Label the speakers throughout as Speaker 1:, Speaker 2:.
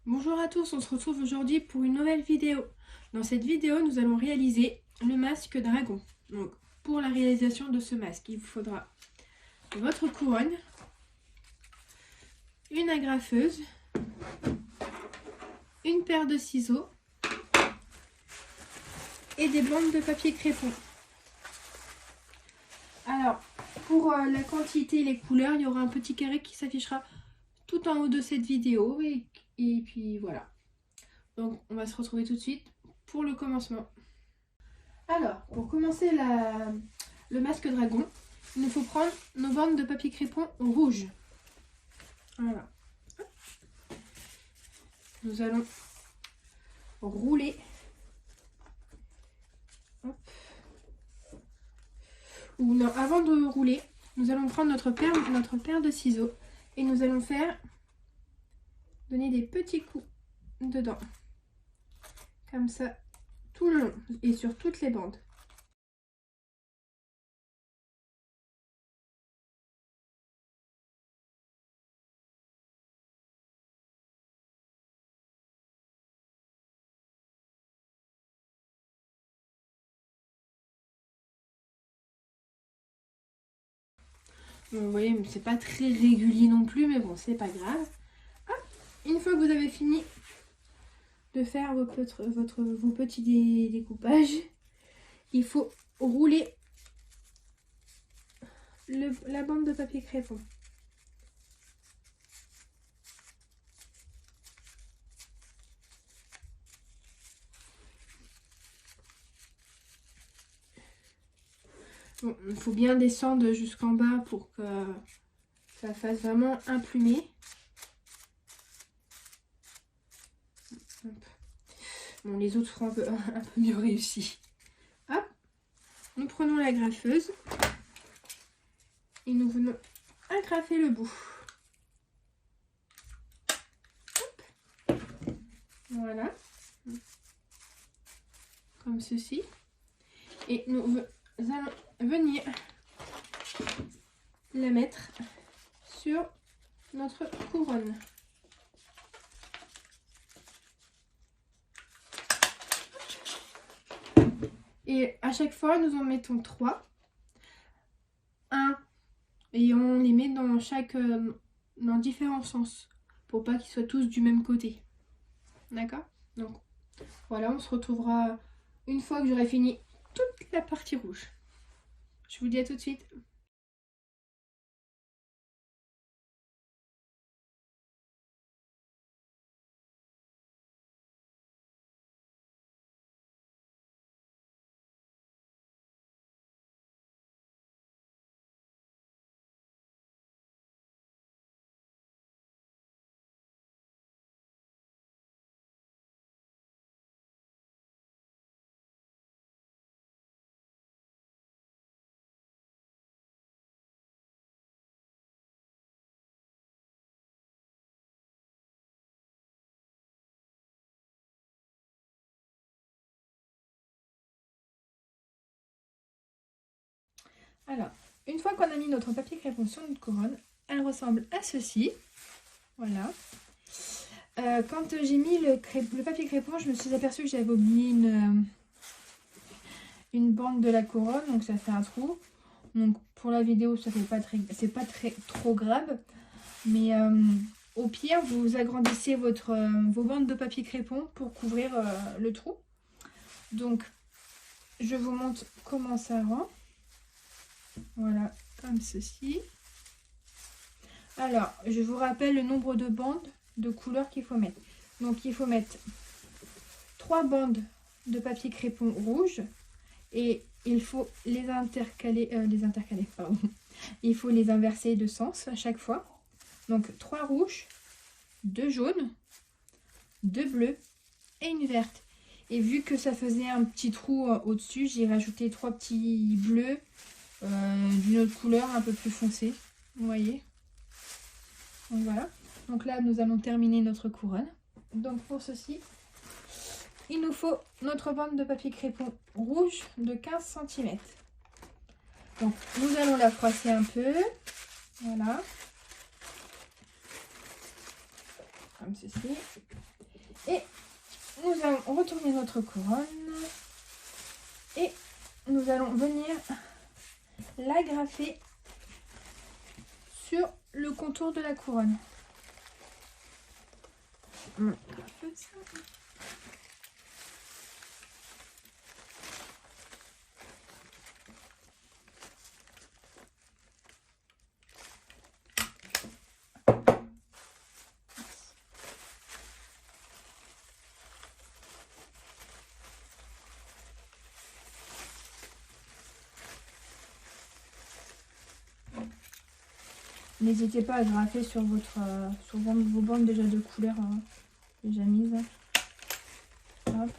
Speaker 1: Bonjour à tous, on se retrouve aujourd'hui pour une nouvelle vidéo. Dans cette vidéo, nous allons réaliser le masque dragon. Donc, pour la réalisation de ce masque, il vous faudra votre couronne, une agrafeuse, une paire de ciseaux et des bandes de papier crépon. Alors, pour la quantité et les couleurs, il y aura un petit carré qui s'affichera tout en haut de cette vidéo et puis voilà. Donc on va se retrouver tout de suite pour le commencement. Alors, pour commencer le masque dragon, il nous faut prendre nos bandes de papier crépon rouge. Voilà. Nous allons rouler. Hop. Ou non, avant de rouler, nous allons prendre notre paire de ciseaux et nous allons donner des petits coups dedans. Comme ça, tout le long et sur toutes les bandes. Bon, vous voyez, c'est pas très régulier non plus, mais bon, c'est pas grave. Hop, une fois que vous avez fini de faire vos petits découpages, il faut rouler la bande de papier crépon. Bon, il faut bien descendre jusqu'en bas pour que ça fasse vraiment un plumé. Bon, les autres seront un peu mieux réussis. Hop, nous prenons la graffeuse et nous venons agrafer le bout. Hop. Voilà, comme ceci. Et nous allons venir la mettre sur notre couronne. Et à chaque fois, nous en mettons 3. 1 et on les met dans différents sens pour pas qu'ils soient tous du même côté. D'accord? Donc voilà, on se retrouvera une fois que j'aurai fini toute la partie rouge. Je vous dis à tout de suite. Alors, une fois qu'on a mis notre papier crépon sur notre couronne, elle ressemble à ceci. Voilà. Quand j'ai mis le papier crépon, je me suis aperçue que j'avais oublié une bande de la couronne, donc ça fait un trou. Donc pour la vidéo, ça fait pas trop grave, mais au pire, vous agrandissez vos bandes de papier crépon pour couvrir le trou. Donc je vous montre comment ça rend. Voilà, comme ceci. Alors, je vous rappelle le nombre de bandes de couleurs qu'il faut mettre. Donc, il faut mettre 3 bandes de papier crépon rouge et il faut les intercaler, pardon. Il faut les inverser de sens à chaque fois. Donc, 3 rouges, 2 jaunes, 2 bleus et une verte. Et vu que ça faisait un petit trou au-dessus, j'ai rajouté 3 petits bleus d'une autre couleur un peu plus foncée, vous voyez. Donc voilà, donc là nous allons terminer notre couronne. Donc pour ceci, il nous faut notre bande de papier crépon rouge de 15 cm. Donc nous allons la froisser un peu. Voilà. Comme ceci. Et nous allons retourner notre couronne. Et nous allons venir l'agrafer sur le contour de la couronne. N'hésitez pas à grafer sur sur vos bandes déjà de couleur déjà mises. Hop.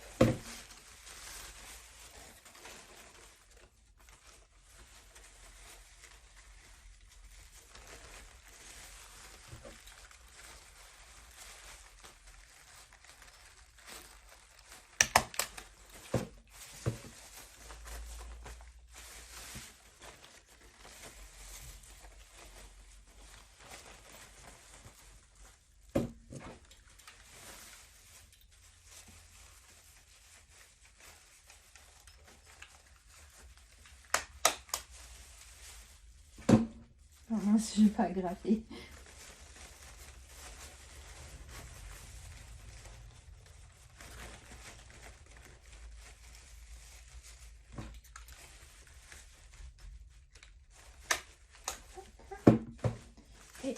Speaker 1: Oh mince, je vais pas agrafer. Et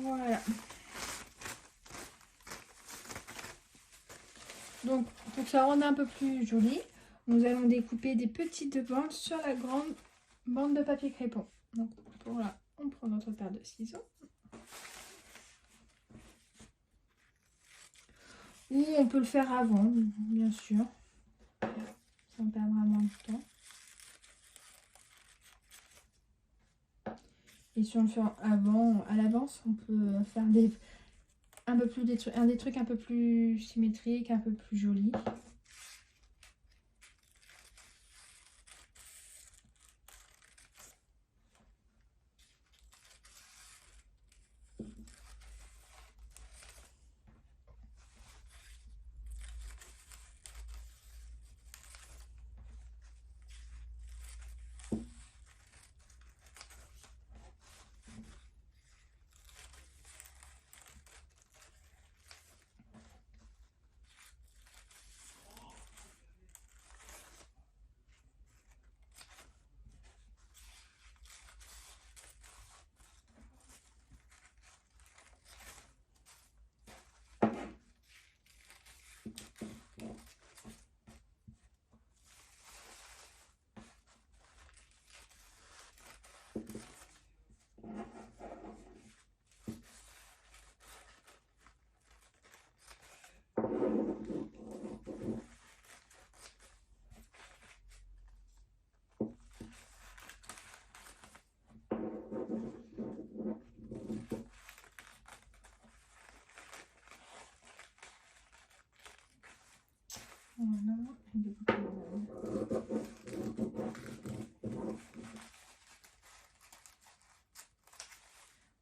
Speaker 1: voilà. Donc, pour que ça rende un peu plus joli, nous allons découper des petites bandes sur la grande bande de papier crépon. Donc, pour là, on prend notre paire de ciseaux. Ou on peut le faire avant, bien sûr. Ça me perdra moins de temps. Et si on le fait avant, à l'avance, on peut faire des trucs un peu plus symétriques, un peu plus jolis.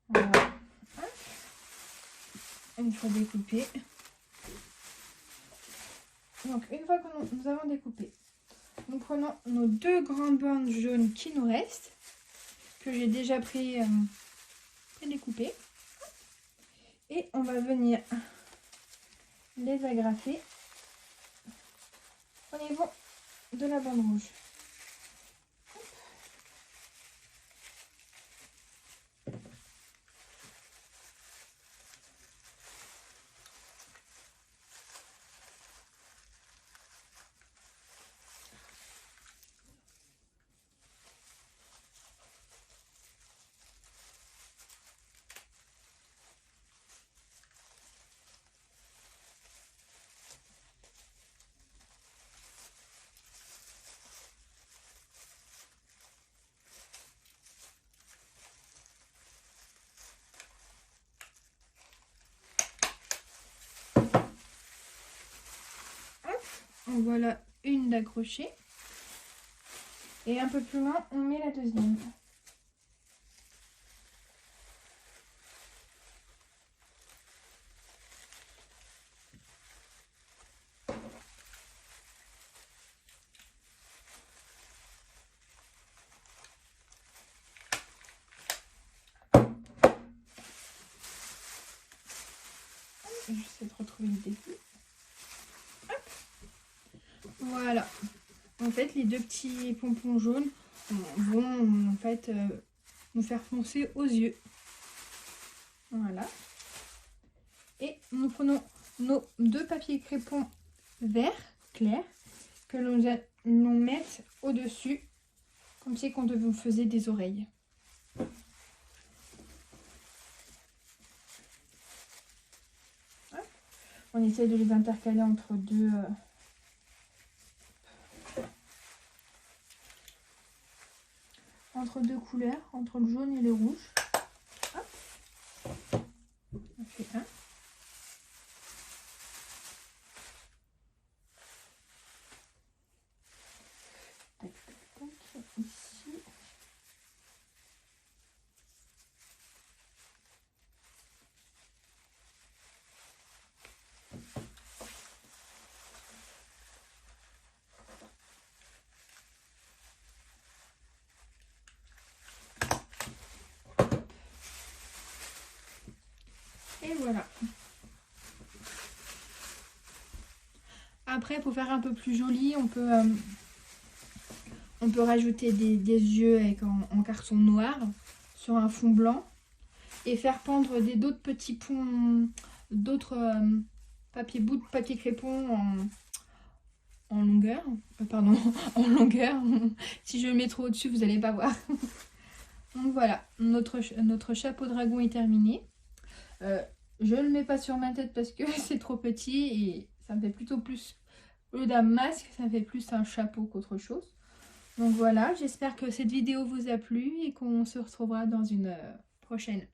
Speaker 1: Voilà. Une fois découpé. Donc, une fois que nous avons découpé, nous prenons nos deux grandes bandes jaunes qui nous restent, que j'ai déjà pris et découpées. Et on va venir les agrafer au niveau de la bande rouge. voilà une d'accrochée. Et un peu plus loin, on met la deuxième. J'essaie de retrouver le début. Hop. Voilà. En fait, les deux petits pompons jaunes vont en fait nous faire foncer aux yeux. Voilà. Et nous prenons nos deux papiers crépons verts clairs que l'on met au-dessus, comme si on faisait des oreilles. On essaie de les intercaler entre deux couleurs, entre le jaune et le rouge. Hop. On fait un. Tac, tac, tac, ici. Et voilà. Après, pour faire un peu plus joli, on peut rajouter des yeux avec en carton noir sur un fond blanc et faire pendre d'autres petits ponts, d'autres bouts de papier crépon en longueur. Pardon, en longueur. Si je le mets trop au-dessus, vous n'allez pas voir. Donc voilà, notre chapeau dragon est terminé. Je ne le mets pas sur ma tête parce que c'est trop petit et ça me fait plutôt plus, au lieu d'un masque, ça me fait plus un chapeau qu'autre chose. Donc voilà, j'espère que cette vidéo vous a plu et qu'on se retrouvera dans une prochaine.